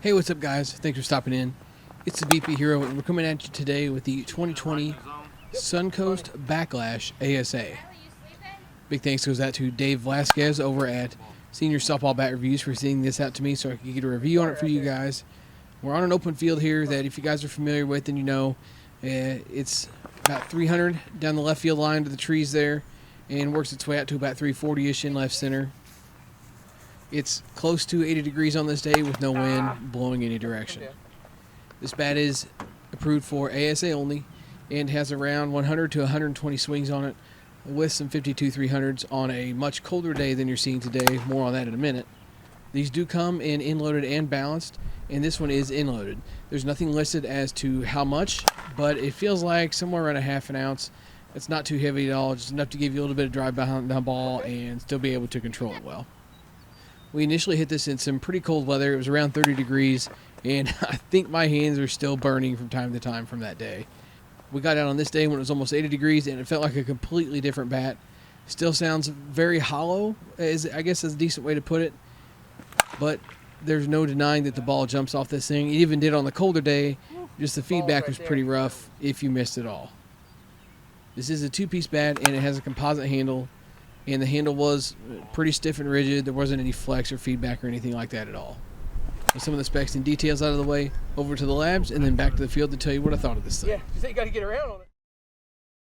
Hey, what's up guys? Thanks for stopping in. It's the BP Hero and we're coming at you today with the 2020 Suncoast Backlash ASA. Big thanks goes out to Dave Velasquez over at Senior Softball Bat Reviews for sending this out to me so I can get a review on it for you guys. We're on an open field here that if you guys are familiar with, then you know it's about 300 down the left field line to the trees there and works its way out to about 340-ish in left center. It's close to 80 degrees on this day with no wind blowing any direction. This bat is approved for ASA only and has around 100 to 120 swings on it with some 52-300s on a much colder day than you're seeing today. More on that in a minute. These do come in inloaded and balanced, and this one is inloaded. There's nothing listed as to how much, but it feels like somewhere around a half an ounce. It's not too heavy at all, just enough to give you a little bit of drive behind the ball and still be able to control it well. We initially hit this in some pretty cold weather. It was around 30 degrees, and I think my hands are still burning from time to time from that day. We got out on this day when it was almost 80 degrees, and it felt like a completely different bat. Still sounds very hollow, I guess is a decent way to put it, but there's no denying that the ball jumps off this thing. It even did on the colder day, just the feedback was pretty rough if you missed it all. This is a two-piece bat, and it has a composite handle. And the handle was pretty stiff and rigid. There wasn't any flex or feedback or anything like that at all. With some of the specs and details out of the way, over to the labs, and then back to the field to tell you what I thought of this thing. Yeah, you got to get around on it.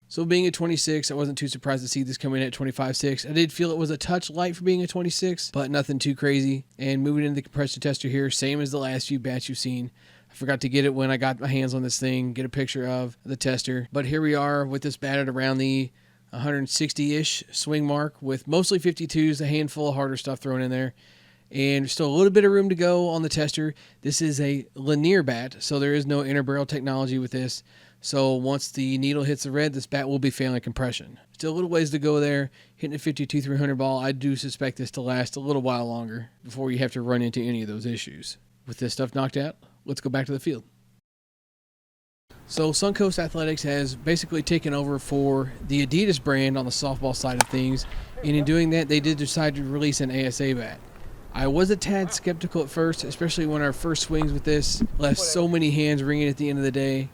So being a 26, I wasn't too surprised to see this coming in at 25.6. I did feel it was a touch light for being a 26, but nothing too crazy. And moving into the compressor tester here, same as the last few bats you've seen. I forgot to get it when I got my hands on this thing, get a picture of the tester. But here we are with this bat at around the 160-ish swing mark with mostly 52s, a handful of harder stuff thrown in there, and still a little bit of room to go on the tester. This is a linear bat, so there is no inner barrel technology with this. So once the needle hits the red, this bat will be failing compression. Still a little ways to go there. Hitting a 52-300 ball, I do suspect this to last a little while longer before you have to run into any of those issues. With this stuff knocked out, let's go back to the field. So Suncoast Athletics has basically taken over for the Adidas brand on the softball side of things, and in doing that, they did decide to release an ASA bat. I was a tad skeptical at first, especially when our first swings with this left so many hands ringing at the end of the day,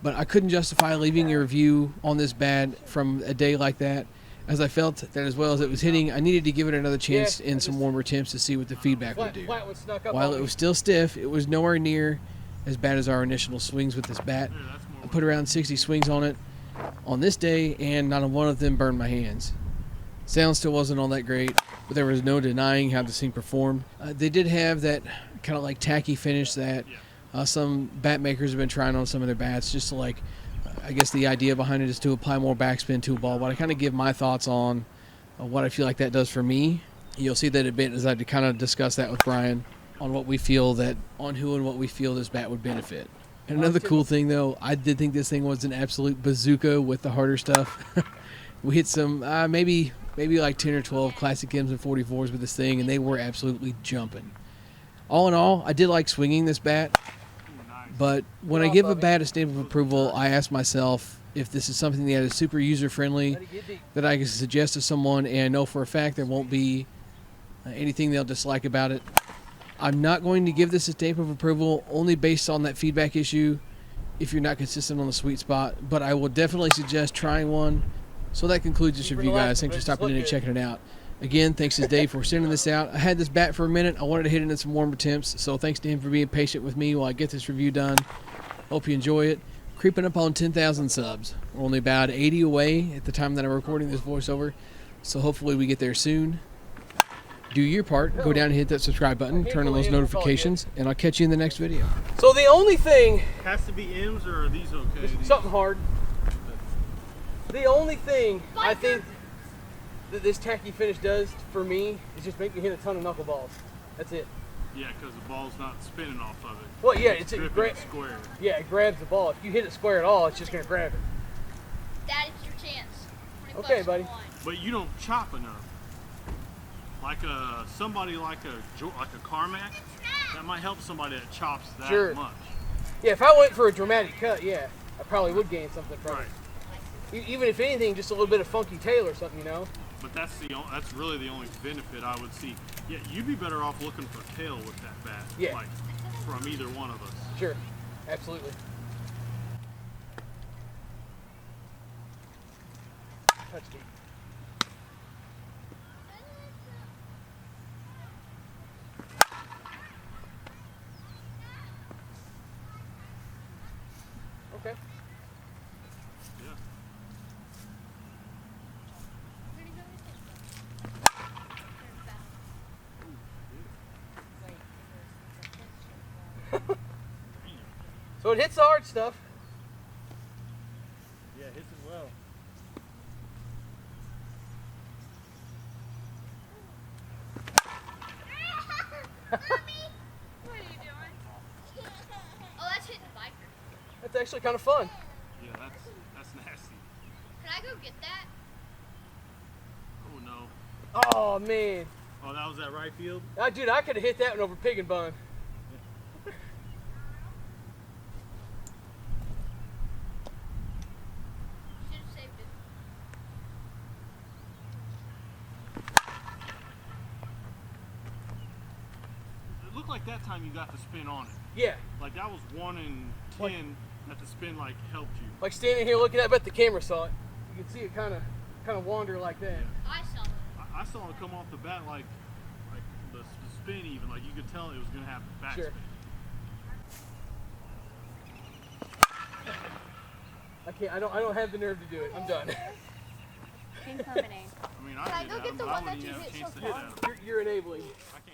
but I couldn't justify leaving a review on this bat from a day like that, as I felt that as well as it was hitting, I needed to give it another chance in some warmer temps to see what the feedback would do. While it was still stiff, it was nowhere near as bad as our initial swings with this bat. I put around 60 swings on it on this day, and not a one of them burned my hands. Sound still wasn't all that great, but there was no denying how this thing performed. They did have that kind of like tacky finish that some bat makers have been trying on some of their bats, just to like, I guess the idea behind it is to apply more backspin to a ball, but I kind of give my thoughts on what I feel like that does for me. You'll see that a bit as I kind of discuss that with Brian on what we feel that, on who and what we feel this bat would benefit. And another cool thing though, I did think this thing was an absolute bazooka with the harder stuff. We hit some, maybe like 10 or 12 classic M's and 44s with this thing, and they were absolutely jumping. All in all, I did like swinging this bat, but when I give a bat a stamp of approval, I ask myself if this is something that is super user-friendly, that I can suggest to someone, and I know for a fact there won't be anything they'll dislike about it. I'm not going to give this a stamp of approval only based on that feedback issue if you're not consistent on the sweet spot, but I will definitely suggest trying one. So that concludes this review, guys. Thanks for stopping in and checking it out. Again, thanks to Dave for sending this out. I had this bat for a minute. I wanted to hit it in some warmer temps, so thanks to him for being patient with me while I get this review done. Hope you enjoy it. Creeping up on 10,000 subs. We're only about 80 away at the time that I'm recording this voiceover, so hopefully we get there soon. Do your part. Go down and hit that subscribe button. Turn on those notifications, and I'll catch you in the next video. So the only thing... Has to be M's, or are these okay? Something hard. The only thing I think that this tacky finish does for me is just make me hit a ton of knuckleballs. That's it. Yeah, because the ball's not spinning off of it. Well, yeah, it's square. Yeah, it grabs the ball. If you hit it square at all, it's just going to grab it. That is your chance. Okay, buddy. But you don't chop enough. Like somebody like a Carmack, that might help somebody that chops that much. Yeah, if I went for a dramatic cut, yeah, I probably would gain something from it. Even if anything, just a little bit of funky tail or something, you know. But that's really the only benefit I would see. Yeah, you'd be better off looking for tail with that bat. Yeah. Like from either one of us. Sure, absolutely. Touch deep. Okay. Yeah. So it hits the hard stuff. Yeah, hits it well. Mommy, what are you doing? Oh, that's hitting a biker. That's actually kind of fun. Yeah, that's nasty. Can I go get that? Oh no. Oh man, Oh, that was at right field? dude, I could have hit that one over pig and bun. Should have saved it. It looked like that time you got the spin on it. Yeah, Like that was 1 in 10 that the spin like helped you. like standing here looking at it, I bet the camera saw it. You can see it kind of wander like that. I saw it. I saw it come off the bat like the spin even, like you could tell it was gonna have backspin. Sure. I can't. I don't have the nerve to do it. I'm done. Incoming. I mean, Can I did go that, get the but I one that wouldn't you even have a hit chance so to hit far? at him. You're enabling. I